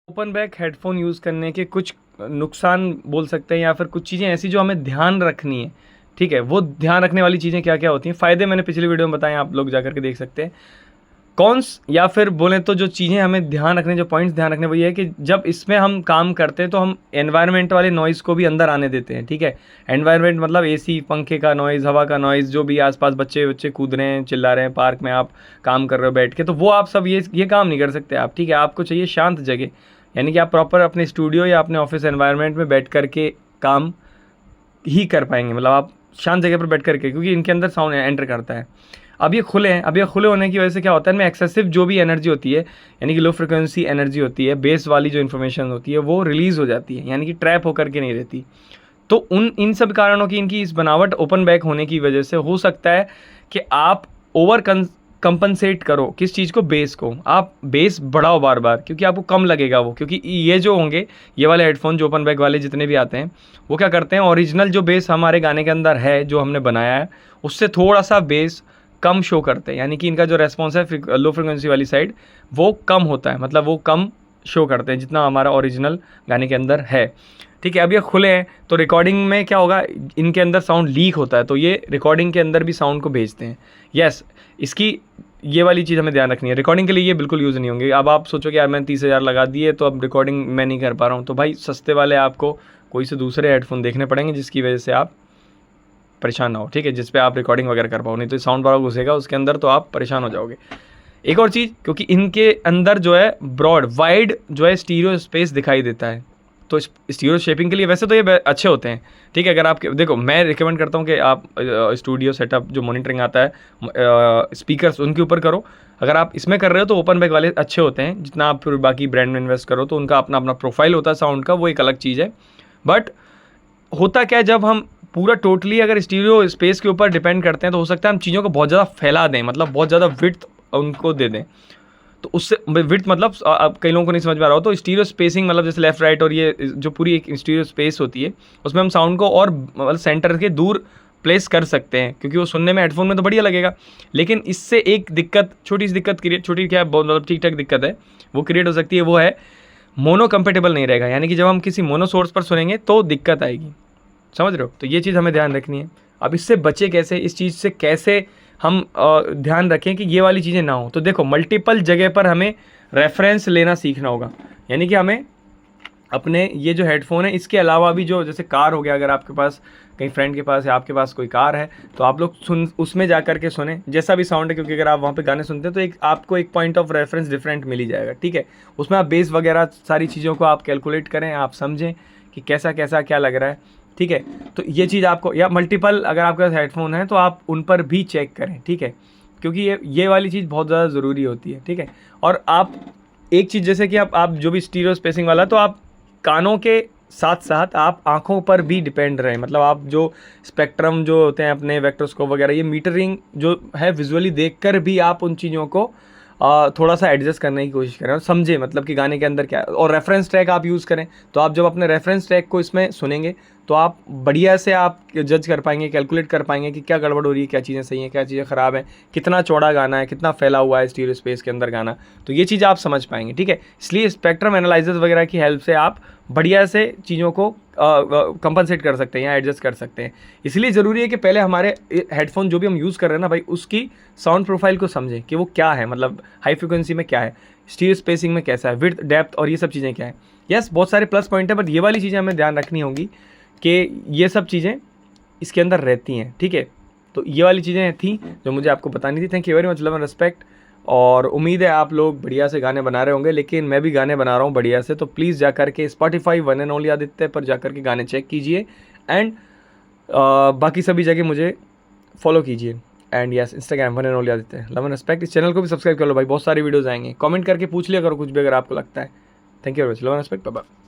Open back headphone use करने के कुछ नुकसान बोल सकते हैं या फिर कुछ चीज़ें ऐसी जो हमें ध्यान रखनी है, ठीक है। वो ध्यान रखने वाली चीज़ें क्या क्या होती हैं, फ़ायदे मैंने पिछली वीडियो में बताए, आप लोग जा करके देख सकते हैं। कॉन्स या फिर बोलें तो जो चीज़ें हमें ध्यान रखने, जो पॉइंट्स ध्यान रखने, वो ये है कि जब इसमें हम काम करते हैं तो हम एनवायरनमेंट वाले नॉइज़ को भी अंदर आने देते हैं, ठीक है। एनवायरनमेंट मतलब एसी, पंखे का नॉइज़, हवा का नॉइज़, जो भी आसपास बच्चे कूद रहे हैं, चिल्ला रहे हैं, पार्क में आप काम कर रहे हो बैठ के, तो वो आप सब ये काम नहीं कर सकते आप, ठीक है। आपको चाहिए शांत जगह, यानी कि आप प्रॉपर अपने स्टूडियो या अपने ऑफिस एनवायरनमेंट में बैठ कर के काम ही कर पाएंगे, मतलब आप शांत जगह पर बैठ करके, क्योंकि इनके अंदर साउंड एंटर करता है। अब ये खुले हैं, अब ये खुले होने की वजह से क्या होता है, इनमें एक्सेसिव जो भी एनर्जी होती है, यानी कि लो फ्रिक्वेंसी एनर्जी होती है, बेस वाली जो इन्फॉर्मेशन होती है वो रिलीज़ हो जाती है, यानी कि ट्रैप होकर के नहीं रहती। तो इन सब कारणों की इनकी इस बनावट ओपन बैक होने की वजह से हो सकता है कि आप ओवर कंपनसेट करो किस चीज़ को, बेस को। आप बेस बढ़ाओ बार बार, क्योंकि आपको कम लगेगा वो, क्योंकि ये जो होंगे, ये वाले हेडफोन जो ओपन बैक वाले जितने भी आते हैं, वो क्या करते हैं, ओरिजिनल जो बेस हमारे गाने के अंदर है, जो हमने बनाया है, उससे थोड़ा सा बेस कम शो करते हैं, यानी कि इनका जो रेस्पॉन्स है लो फ्रिक्वेंसी वाली साइड वो कम होता है, मतलब वो कम शो करते हैं जितना हमारा ओरिजिनल गाने के अंदर है, ठीक है। अब ये खुले हैं तो रिकॉर्डिंग में क्या होगा, इनके अंदर साउंड लीक होता है, तो ये रिकॉर्डिंग के अंदर भी साउंड को भेजते हैं। यस, इसकी ये वाली चीज़ हमें ध्यान रखनी है। रिकॉर्डिंग के लिए ये बिल्कुल यूज़ नहीं होंगे। अब आप सोचो कि यार मैंने 30,000 लगा दिए तो अब रिकॉर्डिंग मैं नहीं कर पा रहा हूँ, तो भाई सस्ते वाले आपको कोई से दूसरे हेडफोन देखने पड़ेंगे जिसकी वजह से आप परेशान ना हो, ठीक है, जिस पे आप रिकॉर्डिंग वगैरह कर पाओ, नहीं तो साउंड बार घुसेगा उसके अंदर तो आप परेशान हो जाओगे। एक और चीज़, क्योंकि इनके अंदर जो है ब्रॉड वाइड जो है स्टीरियो स्पेस दिखाई देता है, तो स्टीरियो शेपिंग के लिए वैसे तो ये अच्छे होते हैं, ठीक है। अगर आप देखो, मैं रिकमेंड करता हूँ कि आप स्टूडियो सेटअप जो मॉनिटरिंग आता है, स्पीकर्स उनके ऊपर करो। अगर आप इसमें कर रहे हो तो ओपन बैक वाले अच्छे होते हैं, जितना आप फिर बाकी ब्रांड में इन्वेस्ट करो तो उनका अपना अपना प्रोफाइल होता है साउंड का, वो एक अलग चीज़ है। बट होता क्या है, जब हम पूरा टोटली अगर स्टीरियो स्पेस के ऊपर डिपेंड करते हैं तो हो सकता है हम चीज़ों को बहुत ज़्यादा फैला दें, मतलब बहुत ज़्यादा विड्थ उनको दे दें, तो उससे विड्थ मतलब अब कई लोगों को नहीं समझ में आ रहा हो, तो स्टीरियो स्पेसिंग मतलब जैसे लेफ्ट राइट और ये जो पूरी एक स्टीरियो स्पेस होती है, उसमें हम साउंड को और मतलब सेंटर के दूर प्लेस कर सकते हैं, क्योंकि वो सुनने में हेडफोन में तो बढ़िया लगेगा। लेकिन इससे एक दिक्कत, छोटी सी दिक्कत क्रिएट, छोटी क्या है, बहुत मतलब ठीक ठाक दिक्कत है वो क्रिएट हो सकती है, वो है मोनो कंपेटेबल नहीं रहेगा, यानी कि जब हम किसी मोनो सोर्स पर सुनेंगे तो दिक्कत आएगी, समझ रहे हो। तो ये चीज़ हमें ध्यान रखनी है। अब इससे बचे कैसे, इस चीज़ से कैसे हम ध्यान रखें कि ये वाली चीज़ें ना हो, तो देखो मल्टीपल जगह पर हमें रेफरेंस लेना सीखना होगा, यानी कि हमें अपने ये जो हेडफोन है इसके अलावा भी, जो जैसे कार हो गया, अगर आपके पास कहीं फ्रेंड के पास या आपके पास कोई कार है तो आप लोग उसमें जा कर के सुने जैसा भी साउंड है, क्योंकि अगर आप वहाँ पे गाने सुनते हैं तो एक आपको एक पॉइंट ऑफ रेफरेंस डिफरेंट मिल ही जाएगा, ठीक है। उसमें आप बेस वगैरह सारी चीज़ों को आप कैलकुलेट करें, आप समझें कि कैसा कैसा क्या लग रहा है, ठीक है। तो ये चीज़ आपको, या मल्टीपल अगर आपके पास हेडफोन है तो आप उन पर भी चेक करें, ठीक है, क्योंकि ये वाली चीज़ बहुत ज़्यादा ज़रूरी होती है, ठीक है। और आप एक चीज़, जैसे कि आप जो भी स्टीरियो स्पेसिंग वाला, तो आप कानों के साथ साथ आप आँखों पर भी डिपेंड रहें, मतलब आप जो स्पेक्ट्रम जो होते हैं अपने वेक्टोस्कोप वगैरह, ये मीटरिंग जो है विजुअली देखकर भी आप उन चीज़ों को थोड़ा सा एडजस्ट करने की कोशिश करें और समझें, मतलब कि गाने के अंदर क्या है। और रेफरेंस ट्रैक आप यूज़ करें, तो आप जब अपने रेफरेंस ट्रैक को इसमें सुनेंगे तो आप बढ़िया से आप जज कर पाएंगे, कैलकुलेट कर पाएंगे कि क्या गड़बड़ हो रही है, क्या चीज़ें सही हैं, क्या चीज़ें ख़राब हैं, कितना चौड़ा गाना है, कितना फैला हुआ है स्टीरियो स्पेस के अंदर गाना, तो ये चीज़ आप समझ पाएंगे, ठीक है। इसलिए स्पेक्ट्रम एनालिसिस वगैरह की हेल्प से आप बढ़िया से चीज़ों को कंपनसेट कर सकते हैं या एडजस्ट कर सकते हैं। इसलिए ज़रूरी है कि पहले हमारे हेडफोन जो भी हम यूज़ कर रहे हैं ना भाई, उसकी साउंड प्रोफाइल को समझें कि वो क्या है, मतलब हाई फ्रिक्वेंसी में क्या है, स्टीरियो स्पेसिंग में कैसा है, विड्थ, डेप्थ और ये सब चीज़ें क्या है। यस, बहुत सारे प्लस पॉइंट है, बट ये वाली चीज़ें हमें ध्यान रखनी होंगी कि ये सब चीज़ें इसके अंदर रहती हैं, ठीक है। तो ये वाली चीज़ें थी जो मुझे आपको बतानी थी। Thank you very much, love and respect. और उम्मीद है आप लोग बढ़िया से गाने बना रहे होंगे, लेकिन मैं भी गाने बना रहा हूँ बढ़िया से, तो प्लीज़ जा कर के Spotify one and only Aditya पर जा कर के गाने चेक कीजिए, एंड बाकी सभी जगह मुझे फॉलो कीजिए, and yes Instagram one and only Aditya, love and respect. इस चैनल को भी सब्सक्राइब कर लो भाई, बहुत सारी वीडियोज़ आएंगे, कमेंट करके पूछ लिया करो कुछ भी अगर आपको लगता है। Thank you very much, love and respect, bye bye.